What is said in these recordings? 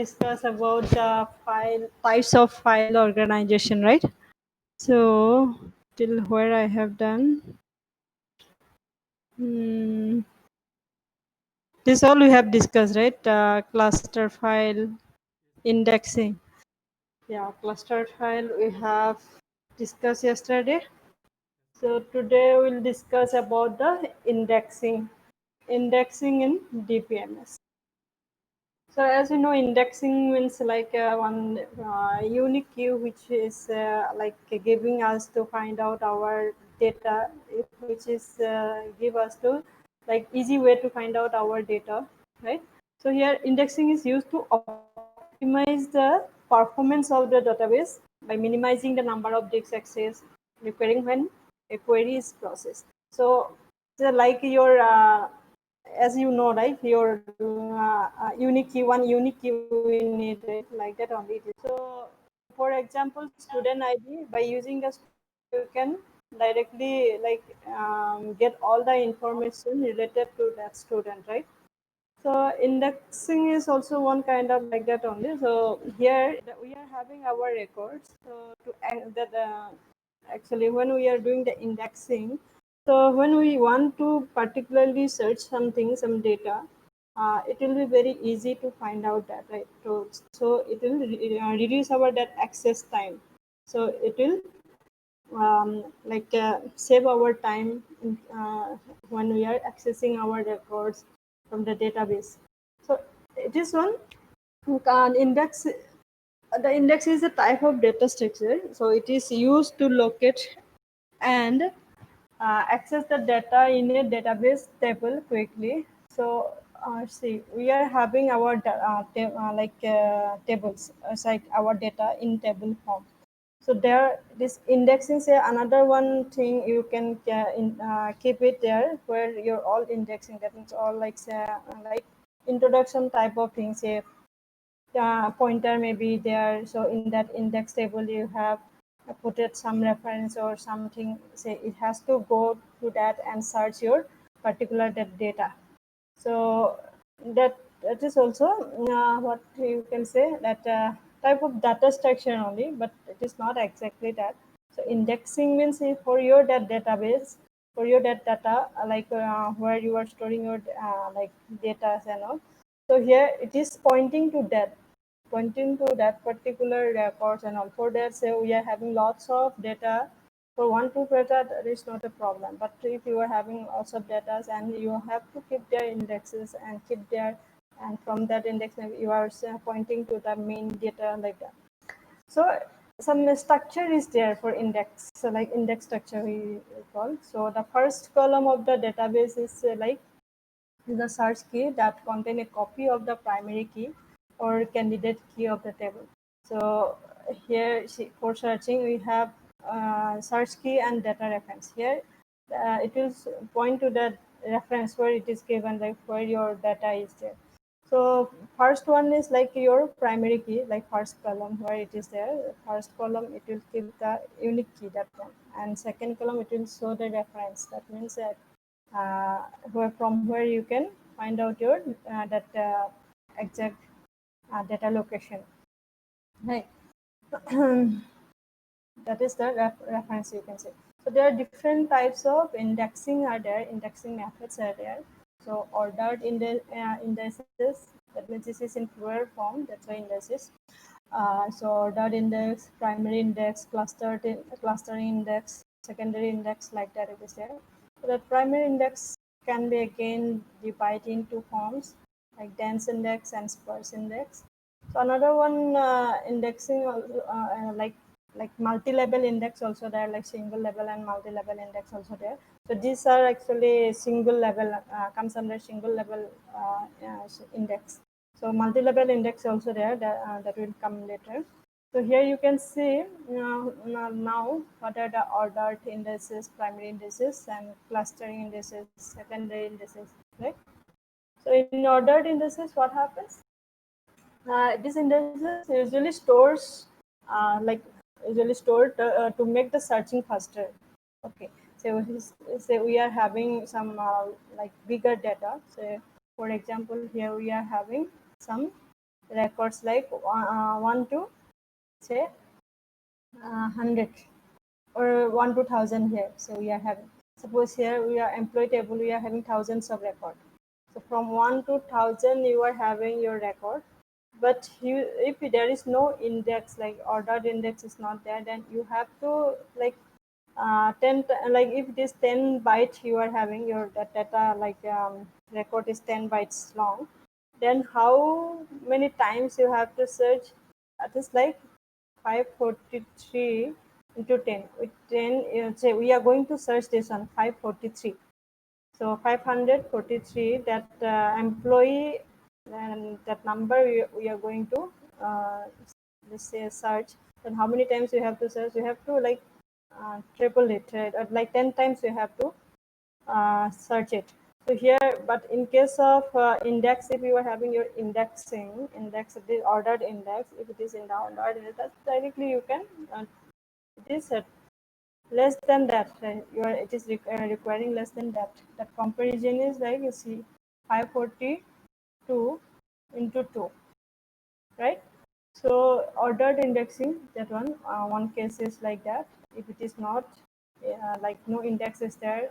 discuss about the file types of file organization, right? So till where I have done, this all we have discussed, right? Cluster file, indexing. Yeah, cluster file we have discussed yesterday. So today we'll discuss about the indexing in DBMS. So as you know, indexing means like one unique key which is like giving us to find out our data, which is give us to like easy way to find out our data, right? So here indexing is used to optimize the performance of the database by minimizing the number of disk access requiring when a query is processed. So like your as you know, right, your unique key, one unique key we need, right, like that only it is. So for example, student ID, by using the you can directly like get all the information related to that student, right? So indexing is also one kind of like that only. So here we are having our records. So to that actually when we are doing the indexing, so when we want to particularly search something, some data, it will be very easy to find out that, right? So it will reduce our that access time. So it will like save our time when we are accessing our records from the database. So it is one index. The index is a type of data structure. So it is used to locate and access the data in a database table quickly. So see, we are having our tables, it's like our data in table form. So there, this indexing is another one thing you can keep it there where you're all indexing. That means all like introduction type of things. Say pointer may be there. So in that index table you have put it some reference or something. Say it has to go to that and search your particular that data. So that is also what you can say that type of data structure only, but it is not exactly that. So indexing means for your that database, for your that data like where you are storing your like data and all. So here it is pointing to that particular records and all. For that, say we are having lots of data. For one two data, that is not a problem. But if you are having lots of data and you have to keep their indexes and keep their, and from that index you are pointing to the main data like that. So some structure is there for index. So like index structure we call. So the first column of the database is like the search key that contain a copy of the primary key or candidate key of the table. So here for searching we have search key and data reference. Here it will point to the reference where it is given, like where your data is there. So first one is like your primary key, like first column where it is there. First column it will give the unique key, that one, and second column it will show the reference. That means that from where you can find out your that exact data location, right? That is the reference you can say. So there are different types of indexing are there, indexing methods are there. So ordered indices, that means this is in plural form, that's why indices. So ordered index, primary index, clustering index, secondary index, like that it is there. So the primary index can be again divided into forms like dense index and sparse index. So another one indexing like multi-level index also there, like single level and multi-level index also there. So these are actually single level comes under single level index. So multi-level index also there, that will come later. So here you can see now what are the ordered indices, primary indices, and clustering indices, secondary indices, right? So in ordered indices, what happens? This indices usually stores like usually stored to make the searching faster. Okay, so say we are having some like bigger data. So for example, here we are having some records like 1 to say 100 or 1 to 1000 here. So we are having, suppose here we are employee table, we are having thousands of record. So from 1 to 1000 you are having your record, but if there is no index, like ordered index is not there, then you have to like 10 like if it is 10 byte you are having your that data, like record is 10 bytes long, then how many times you have to search? That is like 543 into 10 with 10, say we are going to search this on 543. So 543, that employee, and that number we are going to let's say search. Then how many times you have to search? You have to like triple it, right? Or like 10 times you have to search it. So here, but in case of index, if you are having your indexing index, the ordered index, if it is in the ordered index, that directly you can it is less than that, right? It is requiring less than that. That comparison is like you see 542 into 2, right? So ordered indexing, that one case is like that. If it is not like no index is there,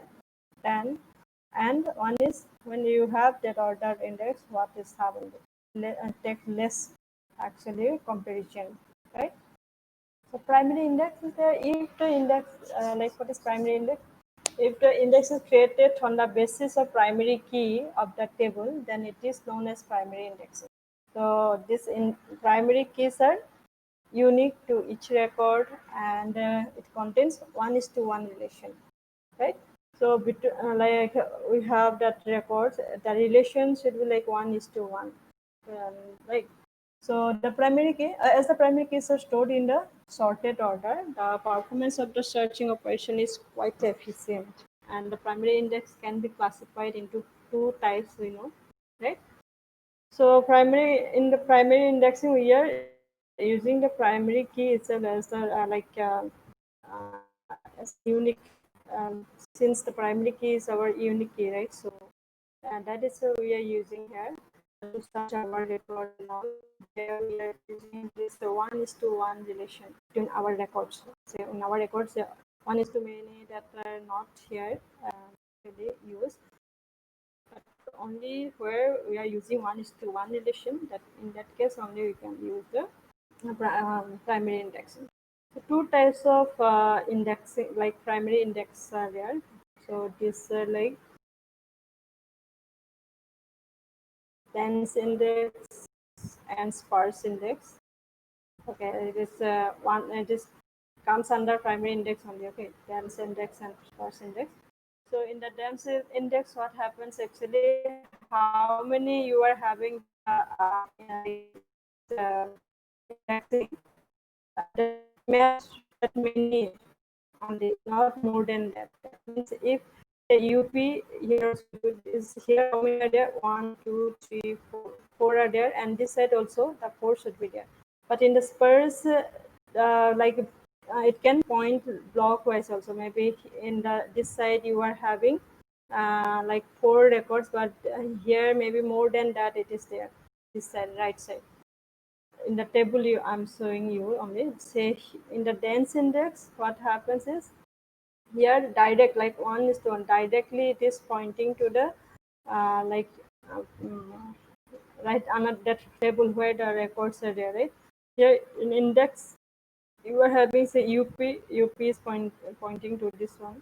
then, and one is when you have that ordered index, what is happening? Take less actually comparison, right? So primary index is there. If the index, like what is primary index? If the index is created on the basis of primary key of the table, then it is known as primary indexing. So this in primary keys are unique to each record, and it contains 1:1 relation, right? So like we have that records, the relation should be like 1:1, right? So the primary key, as the primary keys are stored in the sorted order, the performance of the searching operation is quite efficient, and the primary index can be classified into two types, we know, right? So primary, in the primary indexing, we are using the primary key itself as the as a unique, since the primary key is our unique key, right? So that is what we are using here to search our record and all. Here we are using this 1:1 relation between our records. So in our records, 1:many that are not here really used, but only where we are using 1:1 relation, that in that case only we can use the primary indexing. So two types of indexing, like primary index are there. So this like dense index and sparse index. Okay, it is one. It is comes under primary index only. Okay, dense index and sparse index. So in the dense index, what happens actually? How many you are having the indexing? That that many only, not more than that. That means if the UP here is here, how many are there? 1, 2, 3, 4. 4 are there, and this side also the 4 should be there. But in the Sparse, like it can point blockwise also. Maybe in the this side you are having like 4 records, but here maybe more than that it is there. This side, right side. In the table I'm showing you only. Say in the dense index, what happens is here direct, like 1:1 directly it is pointing to the like right under that table where the records are there, right? Here in index you are having say UP is pointing to this one,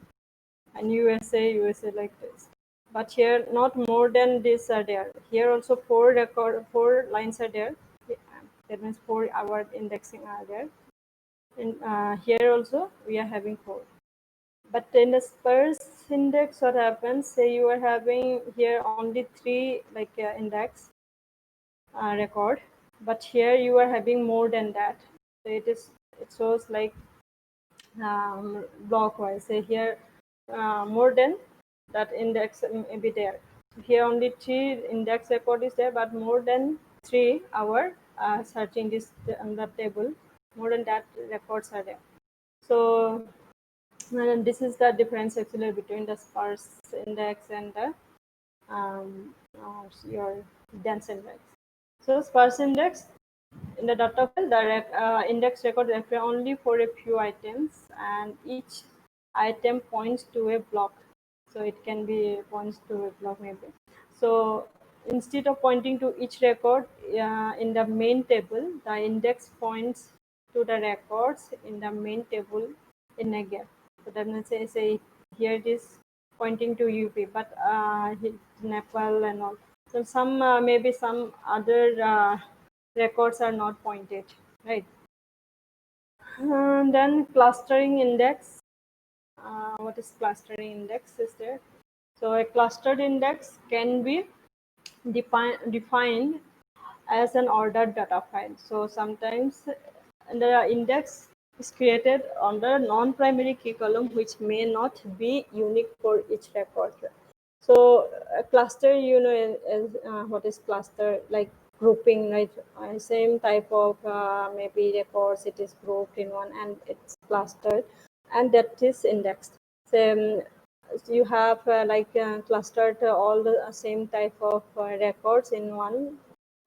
and USA like this. But here not more than this are there. Here also 4 lines are there. That means 4 our indexing are there. And here also we are having 4. But in the Sparse index, what happens? Say you are having here only 3 like index record, but here you are having more than that. So it shows like blockwise. Say here more than that index may be there. Here only 3 index record is there, but more than 3 our searching this on the table, more than that records are there. So and this is the difference actually between the sparse index and the your dense index. So sparse index in the data file, the index record appear only for a few items, and each item points to a block. So it can be points to a block maybe. So instead of pointing to each record in the main table, the index points to the records in the main table in a gap. So that means say here it is pointing to UP, but Nepal and all. So some maybe some other records are not pointed, right? And then clustering index. What is clustering index is there? So a clustered index can be defined as an ordered data file. So sometimes the index is created on the non-primary key column, which may not be unique for each record. So a cluster, what is cluster? Like grouping, right? Same type of maybe records. It is grouped in one and it's clustered, and that is indexed. So you have clustered all the same type of records in one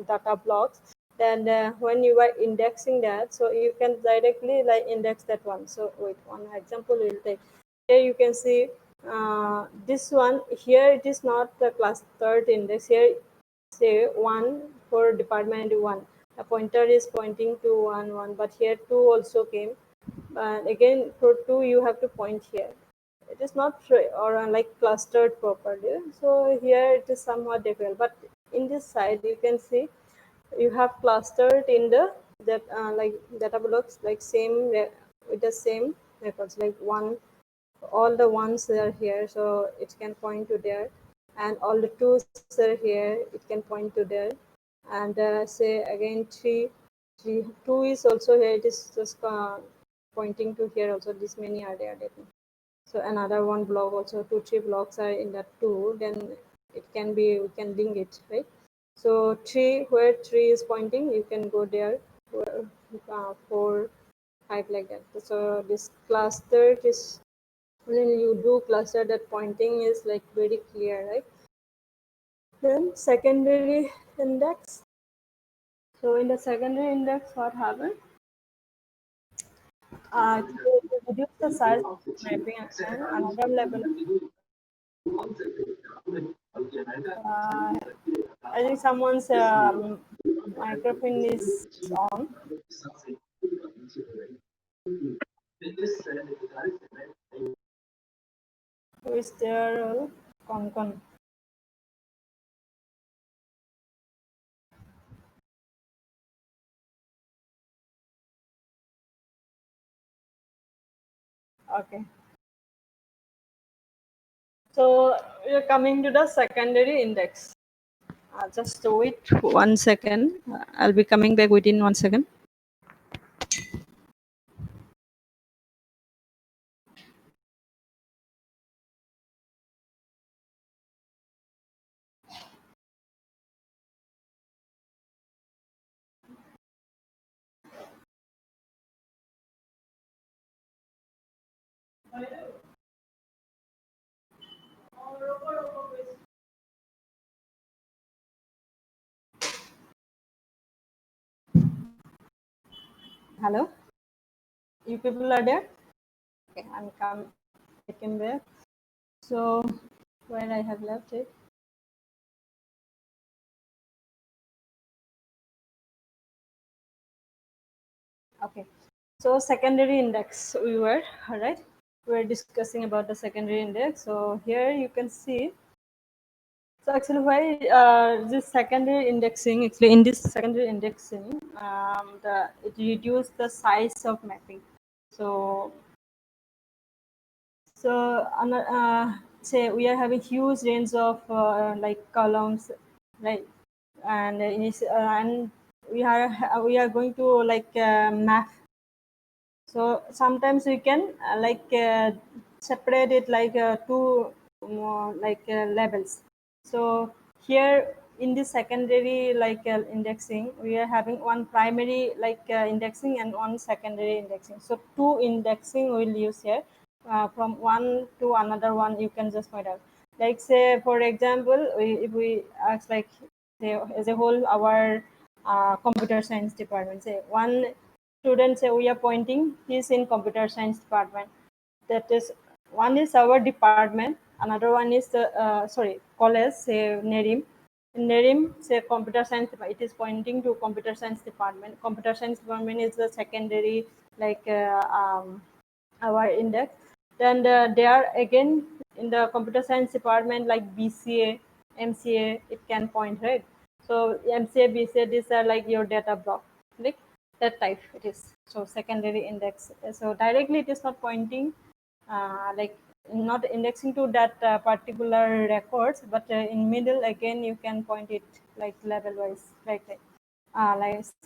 data blocks. Then when you are indexing that, so you can directly like index that one. So wait, one example we'll take. Here you can see this one. Here it is not the clustered index. Here say 1 for department 1, the pointer is pointing to 1 1, but here 2 also came, but again for 2 you have to point here. It is not or like clustered properly, so here it is somewhat difficult. But in this side you can see you have clustered in the that like data blocks, like same with the same records, like one, all the ones are here, so it can point to there, and all the twos are here, it can point to there. And say again three, two is also here, it is just pointing to here also. This many are there. So another one block also, 2 3 blocks are in that two, then it can be, we can link it, right? So three, where three is pointing, you can go there. Where, 4 5 like that. So this cluster is, when you do cluster, that pointing is like very clear, right? Then secondary index. So in the secondary index, what happened? To reduce the size of mapping, and another level. Uh, I think someone's microphone is on. Who is there? Con. Okay. So we're coming to the secondary index. Just wait 1 second. I'll be coming back within 1 second. Hello, you people are there? Okay, I'm taking back. So where I have left it. Okay. So secondary index, we were all right. We were discussing about the secondary index. So here you can see. So actually, why this secondary indexing? Actually, in this secondary indexing, it reduced the size of mapping. So say we are having huge range of like columns, right? And we are going to like map. So sometimes we can separate it like two levels. So here in the secondary indexing, we are having one primary indexing and one secondary indexing. So two indexing we'll use here. From one to another one, you can just point out. Like say for example, if we ask like say as a whole our computer science department. Say one student, say we are pointing, he's in computer science department. That is, one is our department, another one is the sorry, college, say Nerim. In Nerim, say computer science, it is pointing to computer science department. Computer science department is the secondary, like our index. Then they are again in the computer science department, like BCA, MCA, it can point, right? So MCA, BCA, these are like your data block, like that type it is. So secondary index. So directly it is not pointing, like not indexing to that particular records, but in middle again you can point it like level wise, like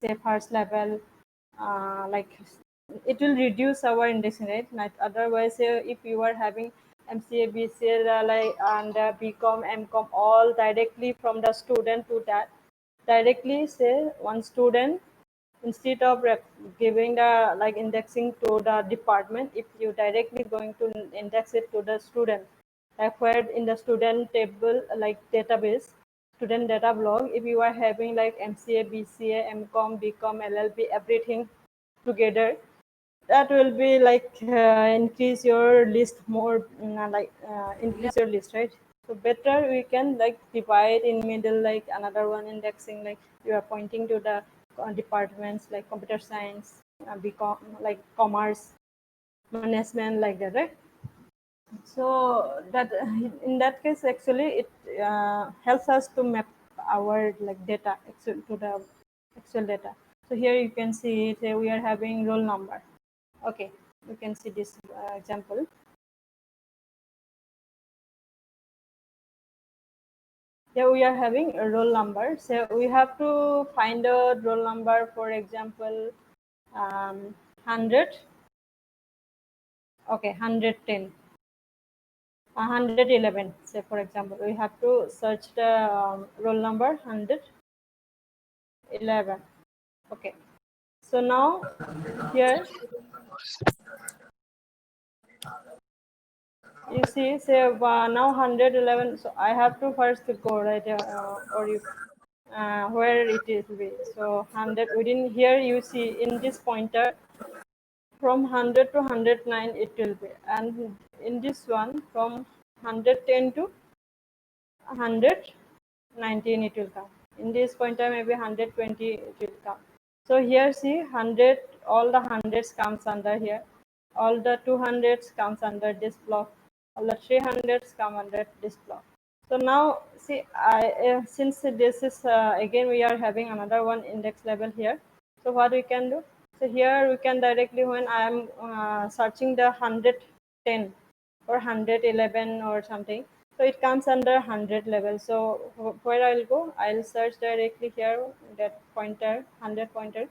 say first level, like it will reduce our indexing rate. Like otherwise, if you are having MCA, BCA, like and BCom, MCom, all directly from the student to that, directly say one student, instead of giving the like indexing to the department, if you directly going to index it to the student, like where in the student table, like database, student data block, if you are having like MCA, BCA, MCom, BCom, LLB, everything together, that will be like increase your list more, increase your list, right? So better we can like divide in middle, like another one indexing, like you are pointing to the departments like computer science, BCom, like commerce, management, like that, right? So that in that case, actually it helps us to map our like data actual to the actual data. So here you can see it, we are having roll number. Okay, you can see this example. Here we are having a roll number. So we have to find a roll number, for example, 100. Okay, 110. 111, say for example, we have to search the roll number 111. Okay, so now here you see, say now 111. So I have to first go right, or you where it is be. So 100 within here, you see in this pointer from 100 to 109 it will be, and in this one from 110 to 119 it will come. In this pointer maybe 120 it will come. So here see 100, all the hundreds comes under here, all the 200s comes under this block, all the 300s come under this block. So now see, since this is again we are having another one index level here. So what we can do? So here we can directly, when I am searching the 110 or 111 or something, so it comes under 100 level. So where I'll go, I'll search directly here, that pointer, 100 pointer,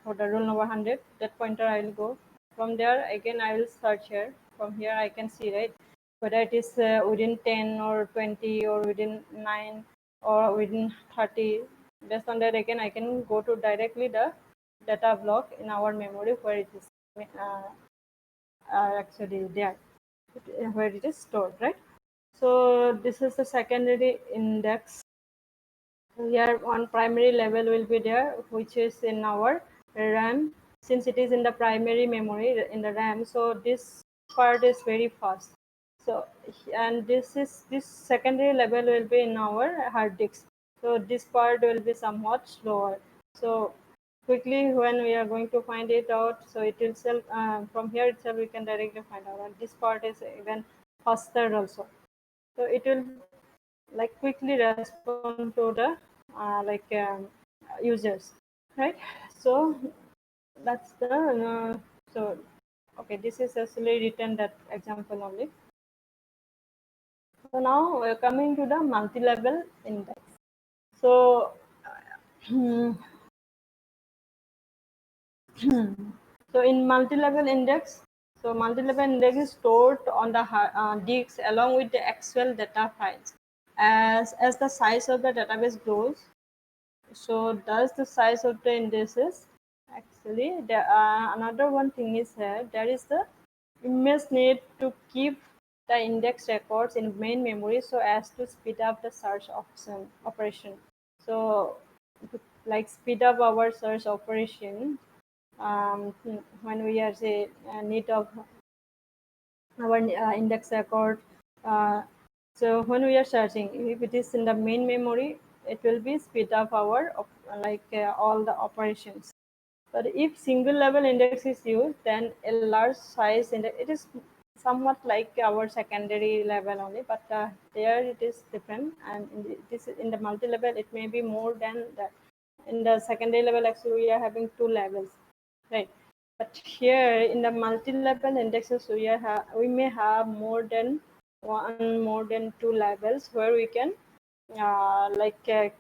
for the rule number 100, that pointer I'll go. From there again I will search here. From here I can see, right, whether it is within 10 or 20 or within 9 or within 30. Based on that, again I can go to directly the data block in our memory where it is actually there, where it is stored, right? So this is the secondary index. Here one primary level will be there, which is in our RAM. Since it is in the primary memory in the RAM, so this part is very fast. So, and this secondary level will be in our hard disk. So this part will be somewhat slower. So quickly when we are going to find it out, so it will self from here itself we can directly find out. And this part is even faster also. So it will like quickly respond to the users, right? So that's the so okay, this is actually written that example only. So now we're coming to the multi-level index. So so in multi-level index, so multi-level index is stored on the disk along with the actual data files. As the size of the database grows, so does the size of the indices. Actually, there another one thing is here. There is the immense need to keep the index records in main memory so as to speed up the search option operation. So like speed up our search operation when we are say need of our index record. Uh, so when we are searching, if it is in the main memory, it will be speed up our all the operations. But if single level index is used, then a large size index, it is somewhat like our secondary level only, but there it is different. And this in the multi level, it may be more than that. In the secondary level, actually, we are having two levels, right? But here in the multi-level indexes, we may have more than two levels where we can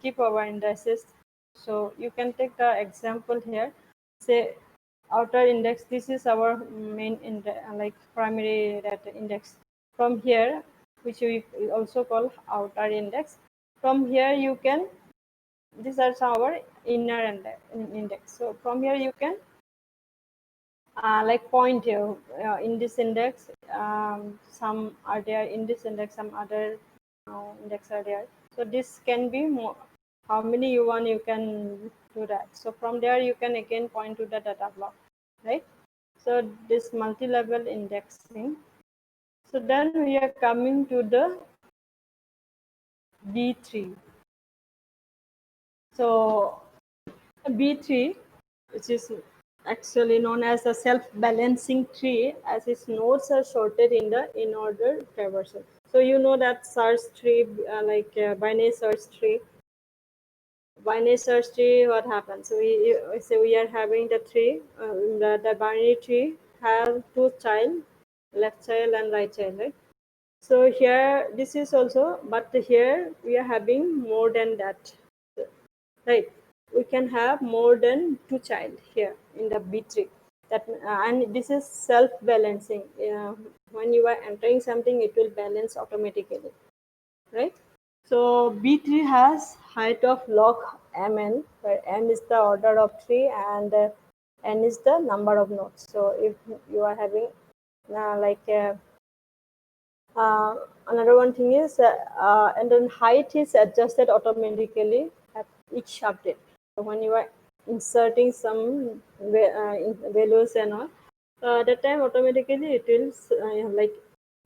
keep our indices. So you can take the example here. Say outer index. This is our main primary data index. From here, which we also call outer index. From here, you can these are our inner index. So from here, you can point here in this index, some are there in this index, some other index are there. So this can be more, how many you want, you can do that. So from there you can again point to the data block, right? So this multi-level indexing. So then we are coming to the B3. So B3, which is actually known as a self-balancing tree, as its nodes are sorted in the in-order traversal. So you know that search tree, binary search tree. Binary search tree, what happens? So we are having the tree, the binary tree have two child, left child and right child, right? So here this is also, but here we are having more than that, right? We can have more than two child here in the B3. That and this is self balancing. When you are entering something, it will balance automatically, right? So B3 has height of log mn, where m is the order of tree and n is the number of nodes. So if you are having uh, like uh, another one thing is, and then height is adjusted automatically at each update. So when you are inserting some values and all, that time automatically it will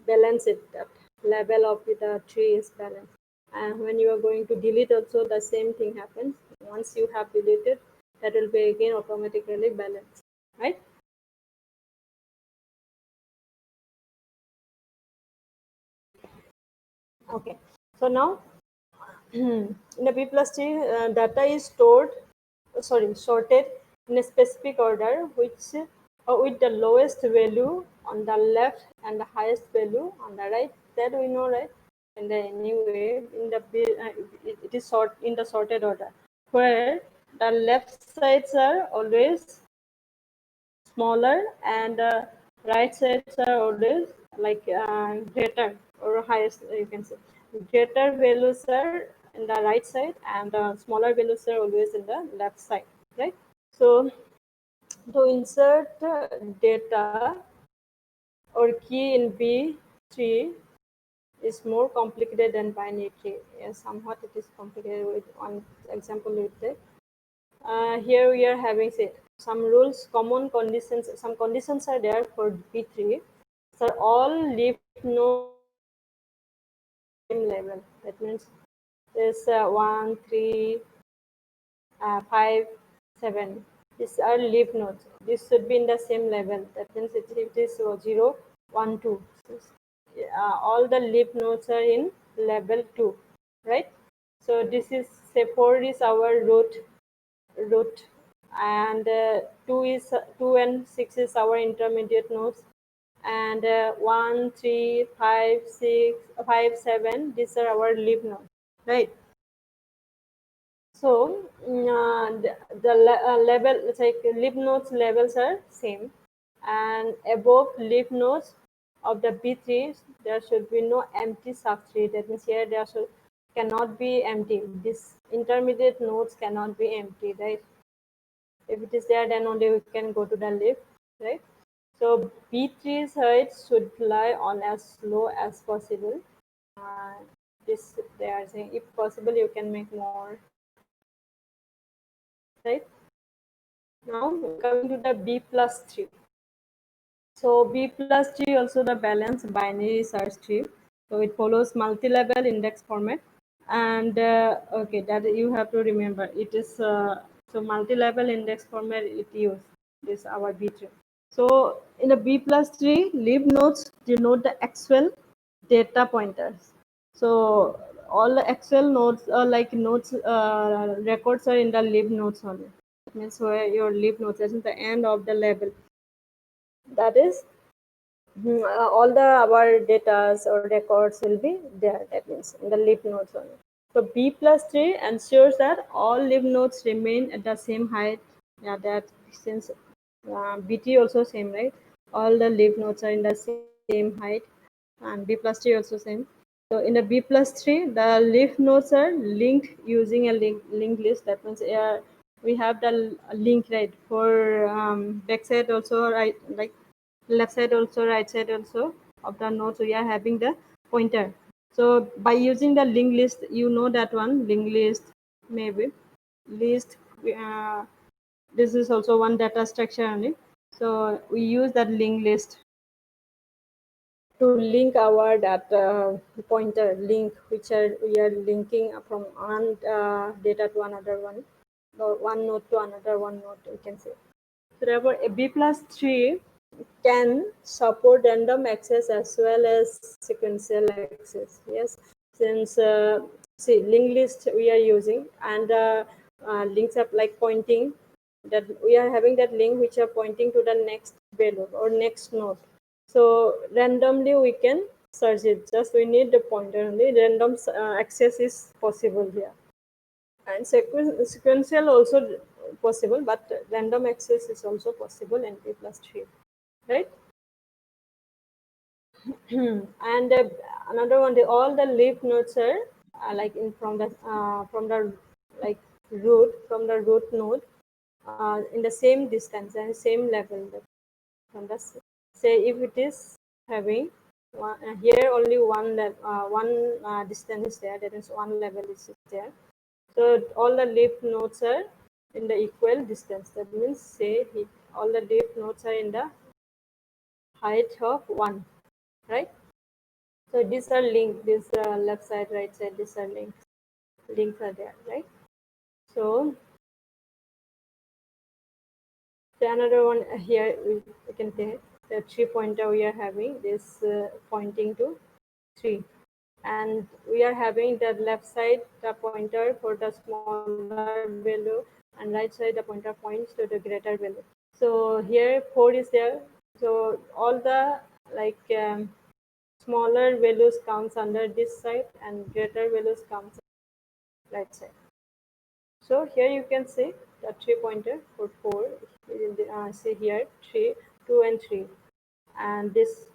balance it. That level of the tree is balanced. And when you are going to delete, also the same thing happens. Once you have deleted, that will be again automatically balanced, right? Okay. So now in the B plus T, data is sorted in a specific order, which with the lowest value on the left and the highest value on the right. That we know, right? And then anyway, in the it is in the sorted order, where the left sides are always smaller and right sides are always greater or highest, you can say. Greater values are in the right side and smaller values are always in the left side, right? So to insert data or key in B3 is more complicated than binary tree. Yes, somewhat it is complicated. With one example we take. Here we are having say some rules, common conditions. Some conditions are there for B3. So all leaf nodes same level. That means there's 1, 3, 5, 7. These are leaf nodes. This should be in the same level. That means it is 0, 1, 2. All the leaf nodes are in level 2, right? So this is say 4 is our root, and 2 and 6 is our intermediate nodes, and 1, 3, 5, 6, 5, 7. These are our leaf nodes, right? So the level, it's like leaf nodes levels are same, and above leaf nodes of the B3, there should be no empty subtree. That means here there cannot be empty. This intermediate nodes cannot be empty, right? If it is there, then only we can go to the leaf, right? So B3's height should lie on as low as possible. Uh, this they are saying if possible you can make more right? Now coming to the B plus tree. So B plus tree also the balanced binary search tree. So it follows multi-level index format, and okay, that you have to remember. It is so multi-level index format it use this our B tree. So in the B plus tree, leaf nodes denote the actual data pointers. So all the Excel nodes are like nodes records are in the leaf nodes only. That means where your leaf nodes is at the end of the level. That is all the our data or records will be there. That means in the leaf nodes only. So B plus tree ensures that all leaf nodes remain at the same height. Yeah, that since BT also same, right? All the leaf nodes are in the same height, and B plus tree also same. So in the B plus tree, the leaf nodes are linked using a linked list. That means we have the link, right, for backside also, right, like left side also, right side also of the nodes we are having the pointer. So by using the linked list, you know that one linked list, maybe list, uh, this is also one data structure only. So we use that linked list to link our data pointer link, which are we are linking from one data to another one, or one node to another one node, we can say. So therefore a B plus tree can support random access as well as sequential access. Yes, since see linked list we are using, and links are like pointing, that we are having that link which are pointing to the next value or next node. So randomly we can search it. Just we need the pointer only. Random access is possible here, and sequential also possible, but random access is also possible in P plus tree, right? And another one, all the leaf nodes are like in from the like root from the root node in the same distance and same level. From the say if it is having here only one distance is there, that is one level is there. So all the leaf nodes are in the equal distance. That means say all the leaf nodes are in the height of one, right? So these are linked. This left side, right side. These are links. Links are there, right? So the another one here we can take the three pointer we are having this pointing to three, and we are having the left side the pointer for the smaller value, and right side the pointer points to the greater value. So here 4 is there. So all the like smaller values comes under this side and greater values comes right side. So here you can see the three pointer for 4. See here 3, 2 and 3, and this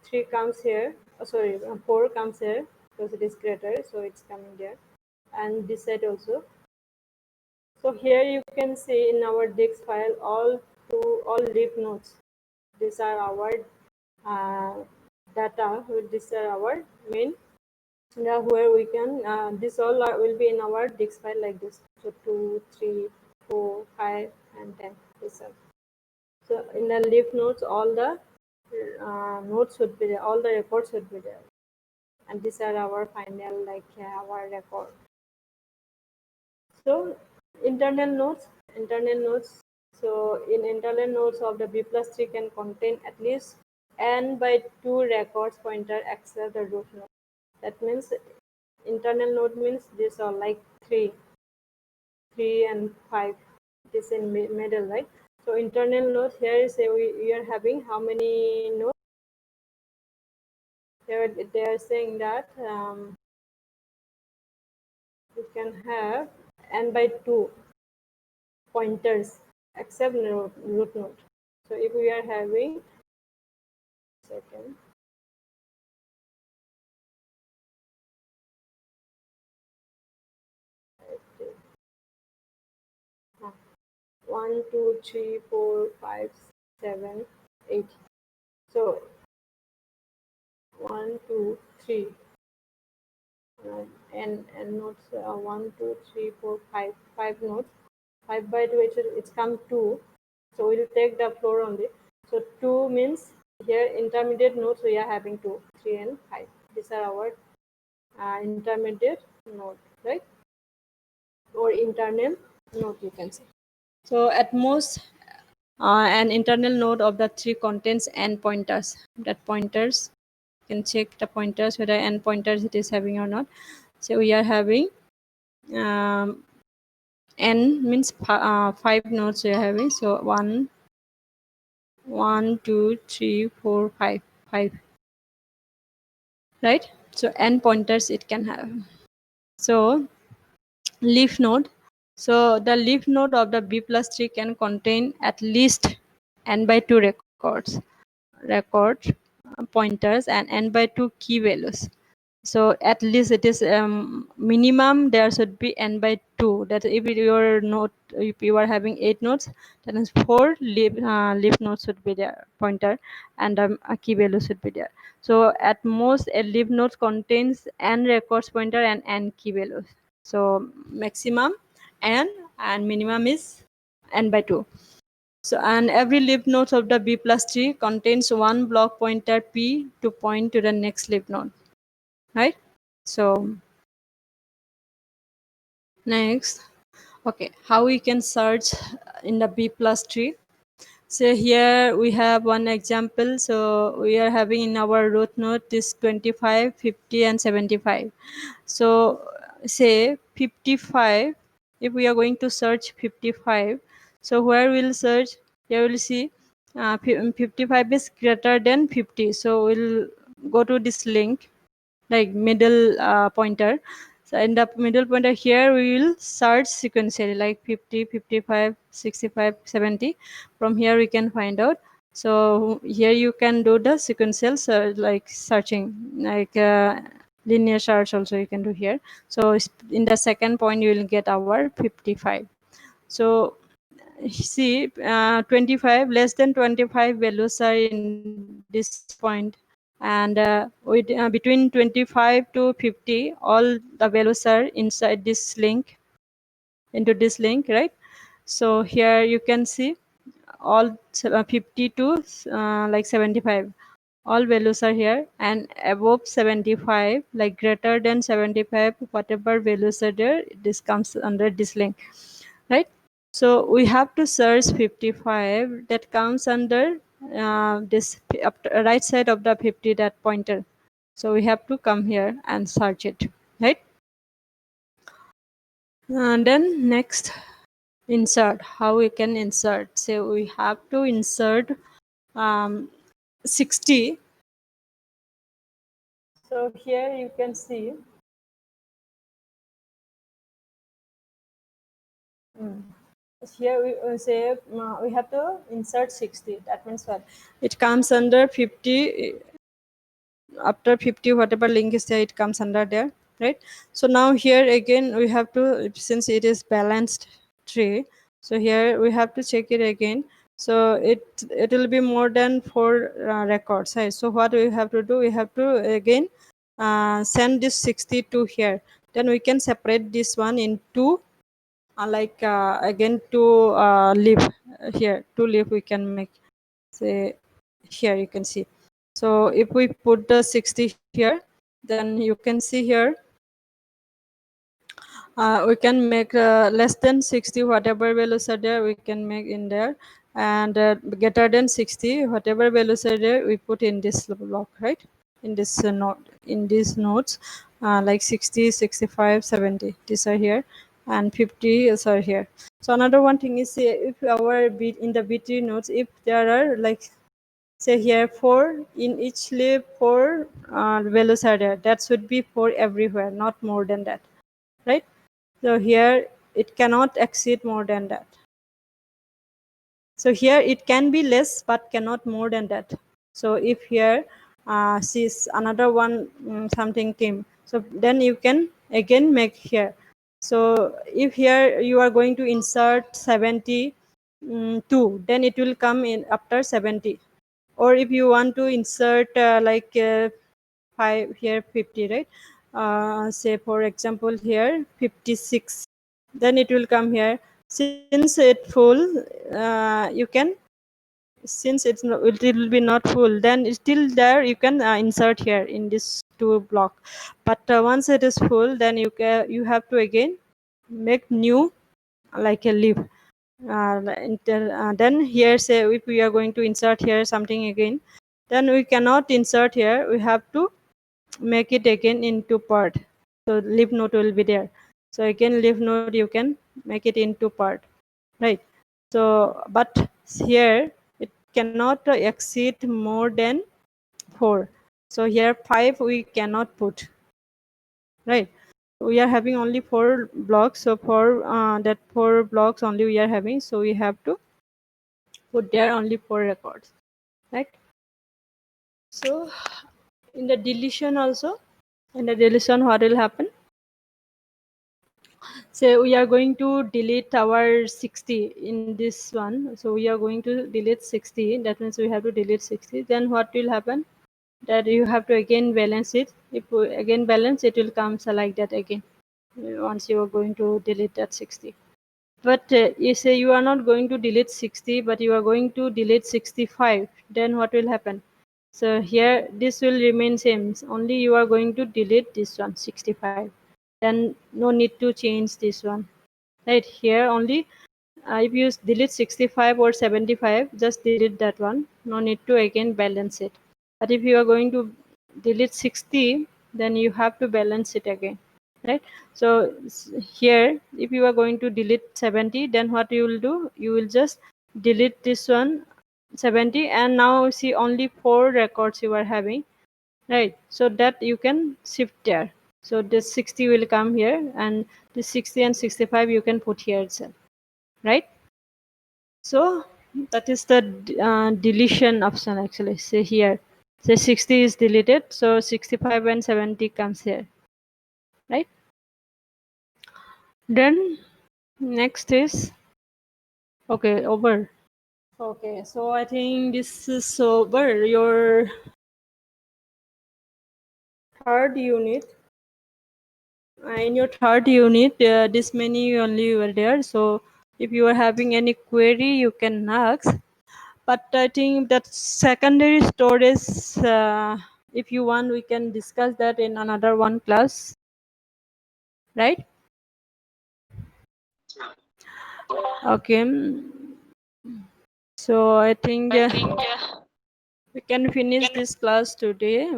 3 comes here. Oh, sorry, 4 comes here because it is greater, so it's coming there, and this side also. So here you can see in our Dix file all leaf nodes. These are our uh, data. These are our main. Where we can this all will be in our Dix file like this. So 2, 3, 4, 5, and 10. This are. So in the leaf nodes, all the nodes should be there. All the records should be there, and these are our final like our record. So internal nodes. So in internal nodes of the B plus tree can contain at least n by 2 records pointer except the root node. That means internal node means these are like 3 and 5. This in middle, right? So internal nodes here is we are having how many nodes? They are saying that we can have n by 2 pointers except root node. So if we are having second 1, 2, 3, 4, 5, 7, 8. So 1, 2, 3, and nodes 1, 2, 3, 4, 5 nodes. 5 by 2, it's come 2. So we'll take the floor only. So 2 means here intermediate nodes we are having 2, 3 and 5. These are our intermediate node, right? Or internal node, you can say. So at most an internal node of the 3 contains n pointers. That pointers, you can check the pointers whether n pointers it is having or not. So we are having n means 5 nodes we are having. So 1, 2, 3, 4, 5, 5, right? So n pointers it can have. So leaf node. So the leaf node of the B plus tree can contain at least n by 2 record pointers and n by 2 key values. So at least it is minimum there should be n by 2. That if your node, if you are having 8 nodes, then is 4 leaf nodes should be there, pointer, and a key value should be there. So at most a leaf node contains n records pointer and n key values. So maximum n and minimum is n by 2. So and every leaf node of the B plus tree contains one block pointer P to point to the next leaf node, right? So next, okay, how we can search in the B plus tree. So here we have one example. So we are having in our root node this 25, 50 and 75. So say 55, if we are going to search 55, so where we'll search, here we'll see 55 is greater than 50. So we'll go to this link, like middle pointer. So in the middle pointer here we will search sequentially like 50, 55, 65, 70. From here we can find out. So here you can do the sequential search, like searching, like linear search also you can do here. So in the second point you will get our 55. So see 25, less than 25 values are in this point, and between 25 to 50 all the values are inside this link, into this link, right? So here you can see all 50 to like 75, all values are here, and above 75, like greater than 75, whatever values are there, this comes under this link, right? So we have to search 55, that comes under this right side of the 50, that pointer. So we have to come here and search it, right? And then next, insert. How we can insert? So we have to insert 60. So here you can see here we say we have to insert 60. That means what? It comes under 50. After 50, whatever link is there, it comes under there, right? So now here again we have to, since it is balanced tree, so here we have to check it again. So it will be more than 4 records, right? So what we have to do, we have to again send this 60 to here. Then we can separate this one into again two leaf. Here 2 leaf we can make. Say here you can see. So if we put the 60 here, then you can see here we can make less than 60, whatever values are there we can make in there, and greater than 60, whatever values are there we put in this block, right? In this node, in these nodes, like 60, 65, 70, these are here, and 50 is are here. So another one thing is, if our in the B3 nodes, if there are like say here 4 in each leaf, 4 values are there, that should be 4 everywhere, not more than that, right? So here it cannot exceed more than that. So here it can be less but cannot more than that. So if here sees another one something came, so then you can again make here. So if here you are going to insert 72, then it will come in after 70. Or if you want to insert 5 here, 50, right? Say for example here 56, then it will come here since it full, you can, since it will be not full, then it's still there, you can insert here in this two block. But once it is full, then you have to again make new, like a leaf. Then here, say if we are going to insert here something again, then we cannot insert here, we have to make it again into part. So leaf node will be there. So again leaf node you can make it into part, right? So but here it cannot exceed more than 4. So here 5 we cannot put, right? We are having only 4 blocks, so for that 4 blocks only we are having, so we have to put there only 4 records, right? So in the deletion also, in the deletion what will happen, say we are going to delete our 60 in this one, so we are going to delete 60, that means we have to delete 60. Then what will happen, that you have to again balance it. If we again balance, it will come so like that again, once you are going to delete that 60. But you say you are not going to delete 60, but you are going to delete 65, then what will happen? So here this will remain same, only you are going to delete this one 65, then no need to change this one, right? Here only if you delete 65 or 75, just delete that one, no need to again balance it. But if you are going to delete 60, then you have to balance it again, right? So here if you are going to delete 70, then what you will do, you will just delete this one 70, and now see only 4 records you are having, right? So that you can shift there. So this 60 will come here, and this 60 and 65 you can put here itself, right? So that is the deletion option actually. Say here, say 60 is deleted, so 65 and 70 comes here, right? Then next is, okay, over. Okay, so I think this is over your third unit. In your third unit, this many only were there. So if you are having any query, you can ask. But I think that secondary storage, if you want, we can discuss that in another one class, right? Okay. So I think we can finish this class today.